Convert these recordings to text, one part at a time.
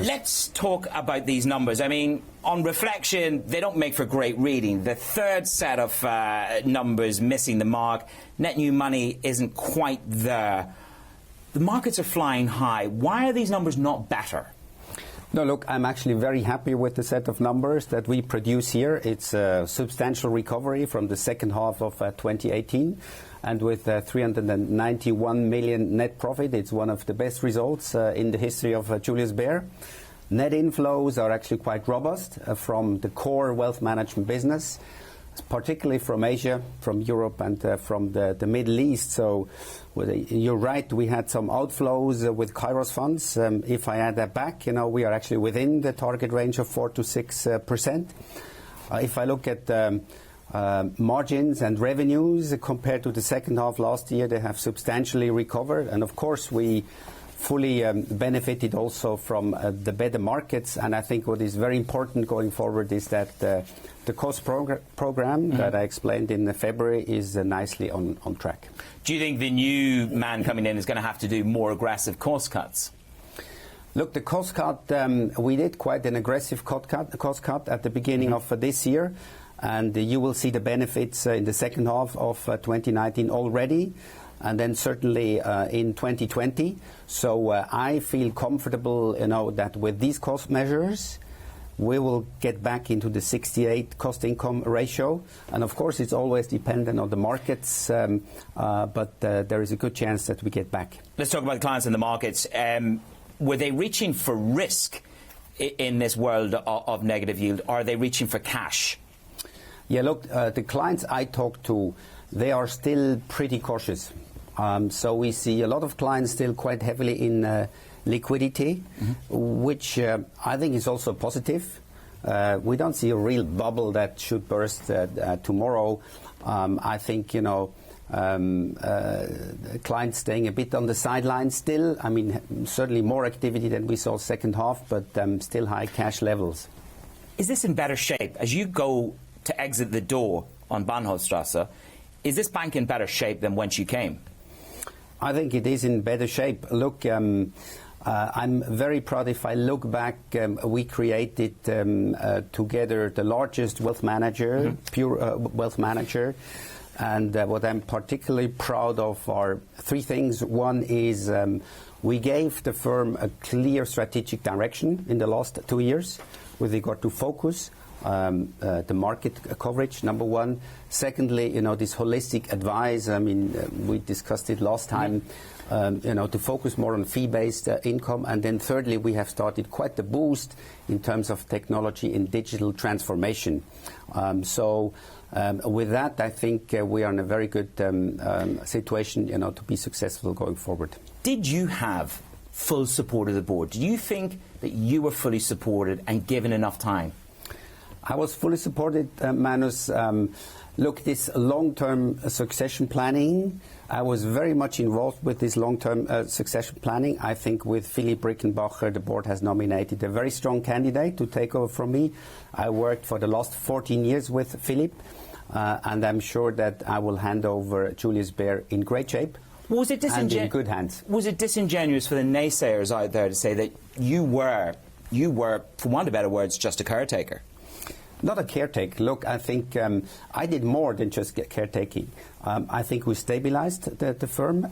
Let's talk about these numbers. I mean, on reflection, they don't make for great reading. The third set of numbers missing the mark. Net new money isn't quite there. The markets are flying high. Why are these numbers not better? No, look, I'm actually very happy with the set of numbers that we produce here. It's a substantial recovery from the second half of 2018. And with 391 million net profit, it's one of the best results in the history of Julius Baer. Net inflows are actually quite robust from the core wealth management business, particularly from Asia, from Europe, and from the Middle East. So you're right, we had some outflows with Kairos funds. If I add that back, we are actually within the target range of 4 to 6%. If I look at margins and revenues compared to the second half last year, they have substantially recovered. And of course, we fully benefited also from the better markets. And I think what is very important going forward is that the cost program that I explained in February is nicely on track. Do you think the new man coming in is going to have to do more aggressive cost cuts? Look, the cost cut, we did quite an aggressive cost cut at the beginning of this year. And you will see the benefits in the second half of 2019 already, and then certainly in 2020. So I feel comfortable, that with these cost measures, we will get back into the 68 cost-income ratio. And of course, it's always dependent on the markets, but there is a good chance that we get back. Let's talk about the clients in the markets. Were they reaching for risk in this world of negative yield? Or are they reaching for cash? Yeah, look, the clients I talk to, they are still pretty cautious. So we see a lot of clients still quite heavily in liquidity, which I think is also positive. We don't see a real bubble that should burst tomorrow. I think, clients staying a bit on the sidelines still. I mean, certainly more activity than we saw second half, but still high cash levels. Is this in better shape? As you go to exit the door on Bahnhofstrasse, is this bank in better shape than when you came? I think it is in better shape. Look, I'm very proud. If I look back, we created together the largest wealth manager, pure wealth manager. And what I'm particularly proud of are three things. One is we gave the firm a clear strategic direction in the last 2 years with regard to focus. The market coverage, number one. Secondly, this holistic advice. I mean, we discussed it last time. To focus more on fee-based income. And then thirdly, we have started quite the boost in terms of technology and digital transformation. With that, I think we are in a very good situation, to be successful going forward. Did you have full support of the board? Do you think that you were fully supported and given enough time? I was fully supported, Manus. Look, this long-term succession planning, I was very much involved with this long-term succession planning. I think with Philipp Rickenbacher, the board has nominated a very strong candidate to take over from me. I worked for the last 14 years with Philipp, and I'm sure that I will hand over Julius Baer in great shape. Was it and in good hands. Was it disingenuous for the naysayers out there to say that you were, for want of better words, just a caretaker? Not a caretaker. Look, I think I did more than just caretaking. I think we stabilized the firm.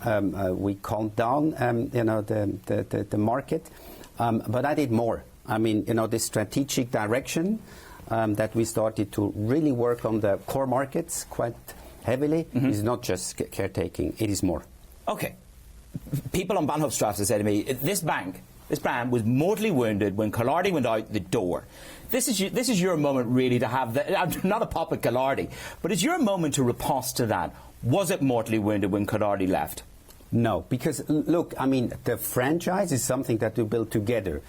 We calmed down, the market. But I did more. I mean, the strategic direction that we started to really work on the core markets quite heavily is not just caretaking. It is more. Okay. People on Bahnhofstrasse said to me, this brand was mortally wounded when Collardi went out the door. This is your moment really to have not a pop at Collardi, but it's your moment to riposte to that. Was it mortally wounded when Collardi left? No, because look, I mean, the franchise is something that we built together.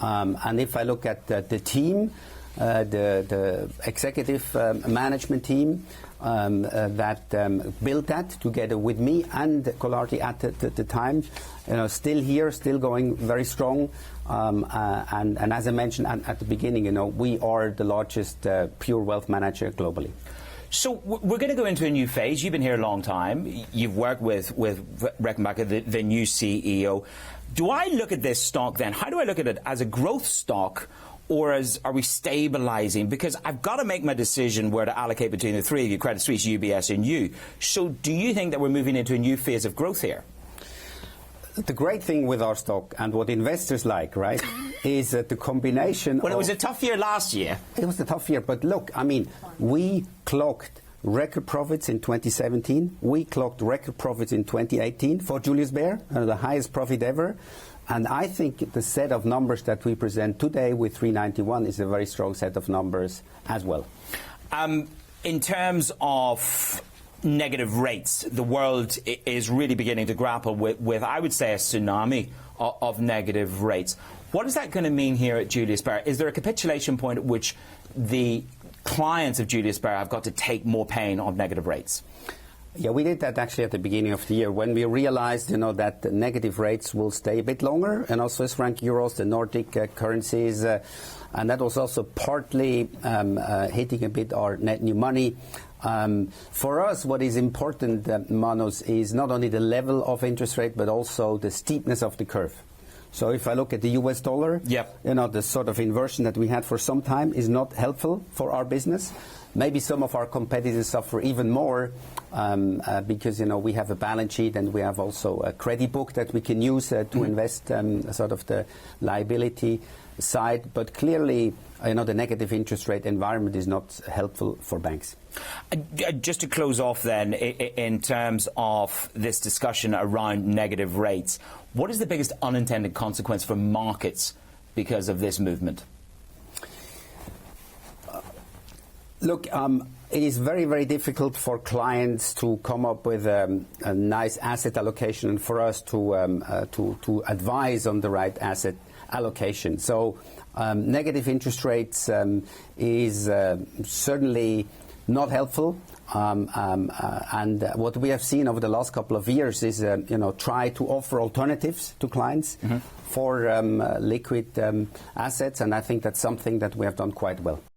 And if I look at the team, the executive management team that built that together with me and Collardi at the time, still here, still going very strong. And as I mentioned at the beginning, we are the largest pure wealth manager globally. So we're going to go into a new phase. You've been here a long time. You've worked with Reckenbacher, the new CEO. Do I look at this stock then? How do I look at it? As a growth stock, or are we stabilizing? Because I've got to make my decision where to allocate between the three of you, Credit Suisse, UBS and you. So do you think that we're moving into a new phase of growth here? The great thing with our stock, and what investors like, right, is that the combination Well, it was a tough year last year. It was a tough year, but look, I mean, we clocked record profits in 2017. We clocked record profits in 2018 for Julius Baer, the highest profit ever. And I think the set of numbers that we present today with 391 is a very strong set of numbers as well. In terms of negative rates, the world is really beginning to grapple with I would say, a tsunami of negative rates. What is that going to mean here at Julius Baer? Is there a capitulation point at which the clients of Julius Baer have got to take more pain of negative rates? Yeah, we did that actually at the beginning of the year when we realized, that the negative rates will stay a bit longer, and also Swiss franc, euros, the Nordic currencies, and that was also partly hitting a bit our net new money. For us, what is important, Manos, is not only the level of interest rate, but also the steepness of the curve. So if I look at the US dollar, yep. The sort of inversion that we had for some time is not helpful for our business. Maybe some of our competitors suffer even more because, we have a balance sheet and we have also a credit book that we can use to invest sort of the liability side. But clearly, the negative interest rate environment is not helpful for banks. Just to close off then, in terms of this discussion around negative rates, what is the biggest unintended consequence for markets because of this movement? Look, it is very, very difficult for clients to come up with a nice asset allocation, and for us to advise on the right asset allocation. So negative interest rates is certainly not helpful. And what we have seen over the last couple of years is, try to offer alternatives to clients for liquid assets, and I think that's something that we have done quite well.